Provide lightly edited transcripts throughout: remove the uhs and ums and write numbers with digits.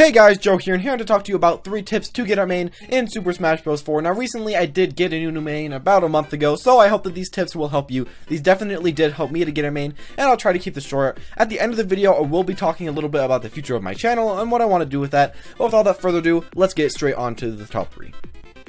Hey guys, Joe here, and here to talk to you about 3 tips to get our main in Super Smash Bros. 4. Now recently I did get a new main about a month ago, so I hope that these tips will help you. These definitely did help me to get a main, and I'll try to keep this short. At the end of the video, I will be talking a little bit about the future of my channel and what I want to do with that. But with all that further ado, let's get straight on to the top 3.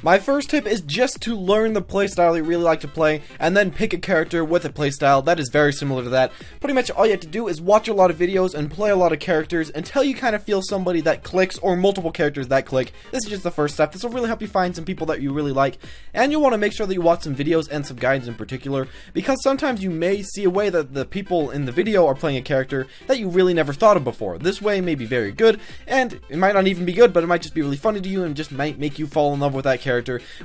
My first tip is just to learn the playstyle you really like to play, and then pick a character with a playstyle that is very similar to that. Pretty much all you have to do is watch a lot of videos and play a lot of characters until you kind of feel somebody that clicks, or multiple characters that click. This is just the first step. This will really help you find some people that you really like, and you'll want to make sure that you watch some videos and some guides in particular, because sometimes you may see a way that the people in the video are playing a character that you really never thought of before. This way may be very good, and it might not even be good, but it might just be really funny to you and just might make you fall in love with that character,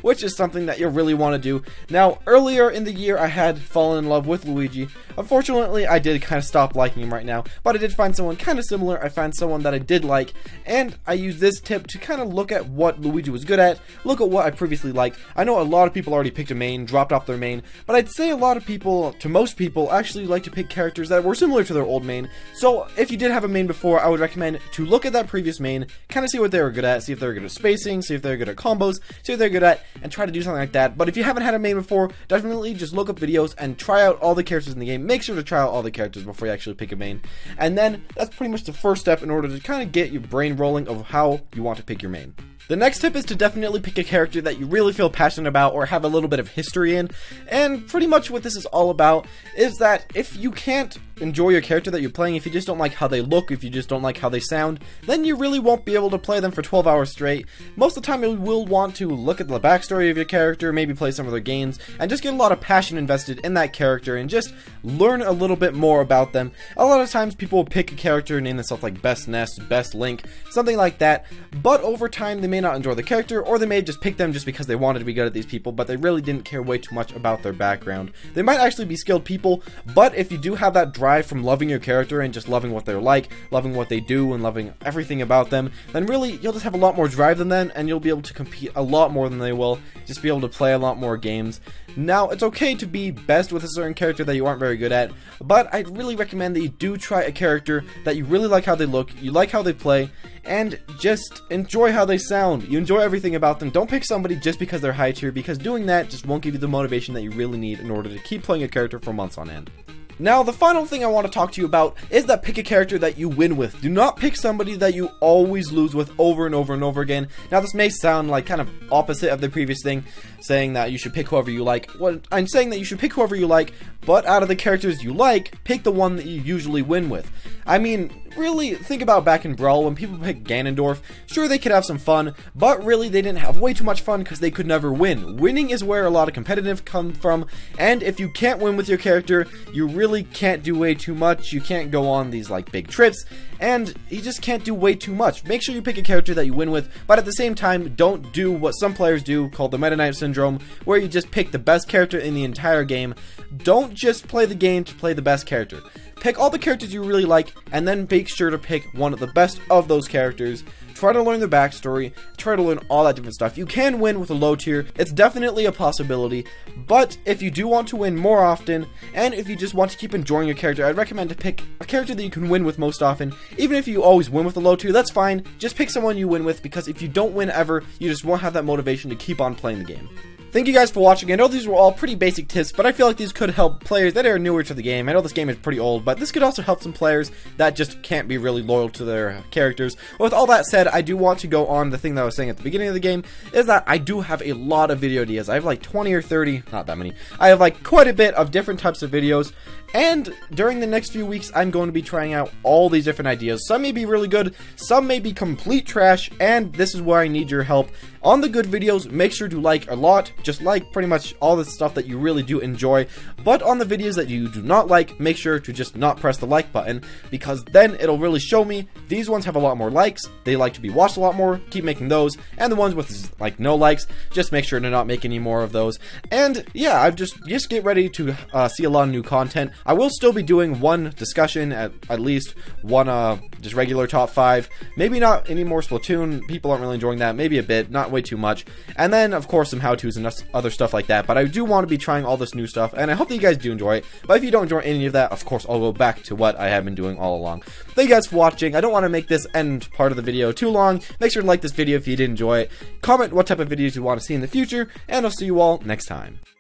which is something that you'll really want to do. Now, earlier in the year, I had fallen in love with Luigi. Unfortunately, I did kind of stop liking him right now, but I did find someone kind of similar. I found someone that I did like, and I used this tip to kind of look at what Luigi was good at, look at what I previously liked. I know a lot of people already picked a main, dropped off their main, but I'd say a lot of people, to most people, actually like to pick characters that were similar to their old main. So, if you did have a main before, I would recommend to look at that previous main, kind of see what they were good at, see if they're good at spacing, see if they're good at combos, see if they're good at, and try to do something like that. But if you haven't had a main before, definitely just look up videos and try out all the characters in the game. Make sure to try out all the characters before you actually pick a main. And then, that's pretty much the first step in order to kind of get your brain rolling of how you want to pick your main. The next tip is to definitely pick a character that you really feel passionate about or have a little bit of history in. And pretty much what this is all about is that if you can't enjoy your character that you're playing, if you just don't like how they look, if you just don't like how they sound, then you really won't be able to play them for 12 hours straight. Most of the time you will want to look at the backstory of your character, maybe play some of their games, and just get a lot of passion invested in that character and just learn a little bit more about them. A lot of times people will pick a character and name themselves like Best Ness, Best Link, something like that, but over time they may not enjoy the character, or they may just pick them just because they wanted to be good at these people, but they really didn't care way too much about their background. They might actually be skilled people, but if you do have that drive from loving your character and just loving what they're like, loving what they do, and loving everything about them, then really you'll just have a lot more drive than them, and you'll be able to compete a lot more than they will, just be able to play a lot more games. Now, it's okay to be best with a certain character that you aren't very good at, but I'd really recommend that you do try a character that you really like how they look, you like how they play, and just enjoy how they sound. You enjoy everything about them. Don't pick somebody just because they're high tier, because doing that just won't give you the motivation that you really need in order to keep playing a character for months on end. Now, the final thing I want to talk to you about is that pick a character that you win with. Do not pick somebody that you always lose with over and over and over again. Now, this may sound like kind of opposite of the previous thing, saying that you should pick whoever you like. Well, I'm saying that you should pick whoever you like, but out of the characters you like, pick the one that you usually win with. I mean, really, think about back in Brawl when people picked Ganondorf. Sure, they could have some fun, but really they didn't have way too much fun because they could never win. Winning is where a lot of competitive comes from, and if you can't win with your character, you really can't do way too much. You can't go on these like big trips, and you just can't do way too much. Make sure you pick a character that you win with, but at the same time, don't do what some players do called the Meta Knight Syndrome, where you just pick the best character in the entire game. Don't just play the game to play the best character. Pick all the characters you really like, and then make sure to pick one of the best of those characters. Try to learn their backstory, try to learn all that different stuff. You can win with a low tier, it's definitely a possibility, but if you do want to win more often, and if you just want to keep enjoying your character, I'd recommend to pick a character that you can win with most often. Even if you always win with a low tier, that's fine, just pick someone you win with, because if you don't win ever, you just won't have that motivation to keep on playing the game. Thank you guys for watching. I know these were all pretty basic tips, but I feel like these could help players that are newer to the game. I know this game is pretty old, but this could also help some players that just can't be really loyal to their characters. With all that said, I do want to go on the thing that I was saying at the beginning of the game, is that I do have a lot of video ideas. I have like 20 or 30, not that many. I have like quite a bit of different types of videos, and during the next few weeks, I'm going to be trying out all these different ideas. Some may be really good, some may be complete trash, and this is where I need your help. On the good videos, make sure to like a lot, just like pretty much all the stuff that you really do enjoy, but on the videos that you do not like, make sure to just not press the like button, because then it'll really show me these ones have a lot more likes, they like to be watched a lot more, keep making those, and the ones with like no likes, just make sure to not make any more of those. And yeah, I've just get ready to see a lot of new content. I will still be doing one discussion, at least one just regular top 5, maybe not any more Splatoon, people aren't really enjoying that, maybe a bit, not way too much, and then of course some how-tos and and other stuff like that, but I do want to be trying all this new stuff, and I hope that you guys do enjoy it. But if you don't enjoy any of that, of course, I'll go back to what I have been doing all along. Thank you guys for watching. I don't want to make this end part of the video too long. Make sure to like this video if you did enjoy it. Comment what type of videos you want to see in the future, and I'll see you all next time.